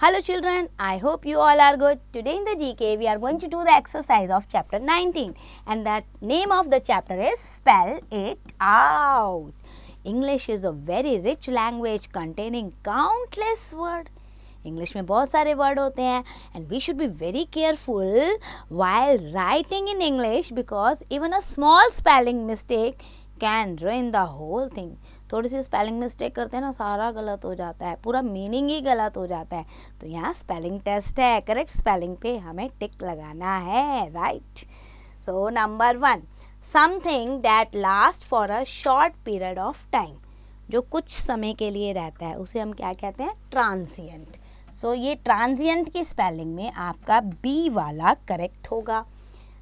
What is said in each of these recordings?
Hello children, I hope you all are good. Today in the GK we are going to do the exercise of chapter 19 and the name of the chapter is Spell It Out. English is a very rich language containing countless words. English में बहुत सारे word होते हैं and we should be very careful while writing in English because even a small spelling mistake can ruin the whole thing. थोड़ी सी spelling mistake करते हैं ना, सारा गलत हो जाता है, पूरा मीनिंग ही गलत हो जाता है. तो यहाँ स्पेलिंग टेस्ट है, करेक्ट स्पेलिंग पे हमें टिक लगाना है, right. So number 1, something that last for a short period of time. जो कुछ समय के लिए रहता है उसे हम क्या कहते हैं? ट्रांसिएंट. सो ये ट्रांसिएंट की स्पेलिंग में आपका बी वाला करेक्ट होगा.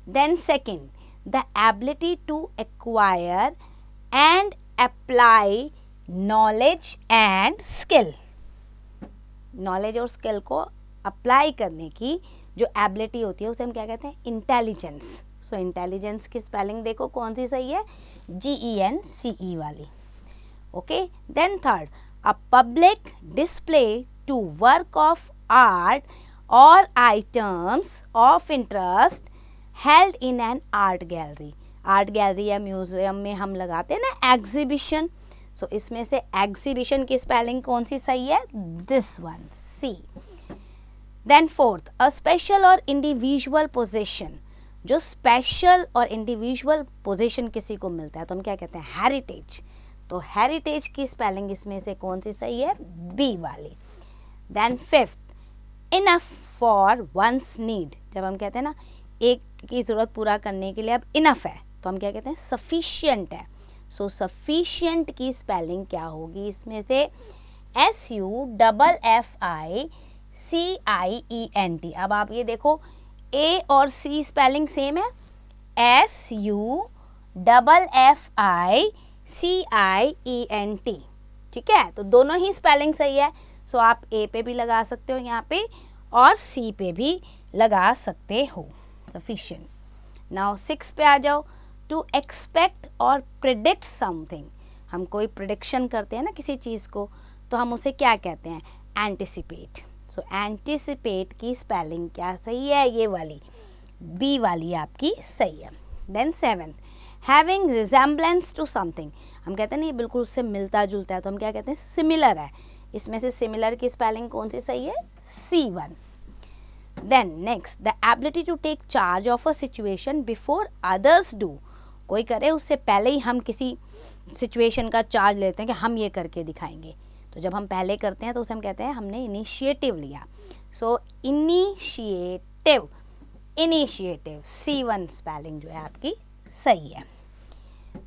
Then second, the ability to acquire and apply knowledge and skill. Knowledge और स्किल को अप्लाई करने की जो एबिलिटी होती है उसे हम क्या कहते हैं? इंटेलिजेंस. सो इंटेलिजेंस की स्पेलिंग देखो कौन सी सही है? GENCE वाली. Okay. Then third, a public display to work of art और items of interest held in an art gallery. Art gallery या म्यूजियम में हम लगाते हैं ना एग्जीबिशन. सो इसमें से एग्जीबिशन की स्पेलिंग कौन सी सही है? This one, C. Then fourth, a special और इंडिविजुअल पोजीशन. जो स्पेशल और इंडिविजुअल पोजीशन किसी को मिलता है तो हम क्या कहते हैं? हेरिटेज. तो हेरिटेज की स्पेलिंग इसमें से कौन सी सही है? बी वाली. Then fifth, enough for one's need. जब हम कहते हैं ना एक की ज़रूरत पूरा करने के लिए अब इनफ है तो हम क्या कहते हैं? सफिशिएंट है. सो सफिशिएंट की स्पेलिंग क्या होगी इसमें से? SUFFICIENT. अब आप ये देखो ए और सी स्पेलिंग सेम है. SUFFICIENT. ठीक है, तो दोनों ही स्पेलिंग सही है. सो आप ए पे भी लगा सकते हो यहाँ पे और सी पे भी लगा सकते हो. सफिशिएंट. नाउ 6 पे आ जाओ. टू एक्सपेक्ट और प्रिडिक्ट समथिंग. हम कोई प्रिडिक्शन करते हैं ना किसी चीज़ को तो हम उसे क्या कहते हैं? एंटिसिपेट. सो एंटिसिपेट की स्पेलिंग क्या सही है? ये वाली बी वाली आपकी सही है. Then 7, having resemblance to something. हम कहते हैं ना ये बिल्कुल उससे मिलता जुलता है तो हम क्या कहते हैं? सिमिलर है. इसमें से सिमिलर की स्पेलिंग कौन सी सही है? C1. Then next, the ability to take charge of a situation before others do. कोई करे उससे पहले ही हम किसी सिचुएशन का चार्ज लेते हैं कि हम ये करके दिखाएंगे. तो जब हम पहले करते हैं तो उसे हम कहते हैं हमने इनिशिएटिव लिया. सो इनिशिएटिव. C1 स्पेलिंग जो है आपकी सही है.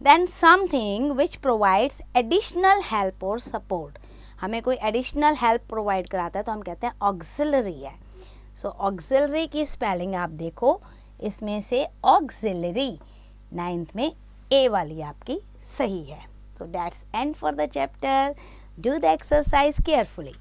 Then something which provides additional help और सपोर्ट. हमें कोई एडिशनल हेल्प प्रोवाइड कराता है तो हम कहते हैं ऑक्सिलरी है. सो ऑक्सिलरी की स्पेलिंग आप देखो इसमें से ऑक्सिलरी 9th में ए वाली आपकी सही है. So that's and for the chapter. Do the exercise carefully.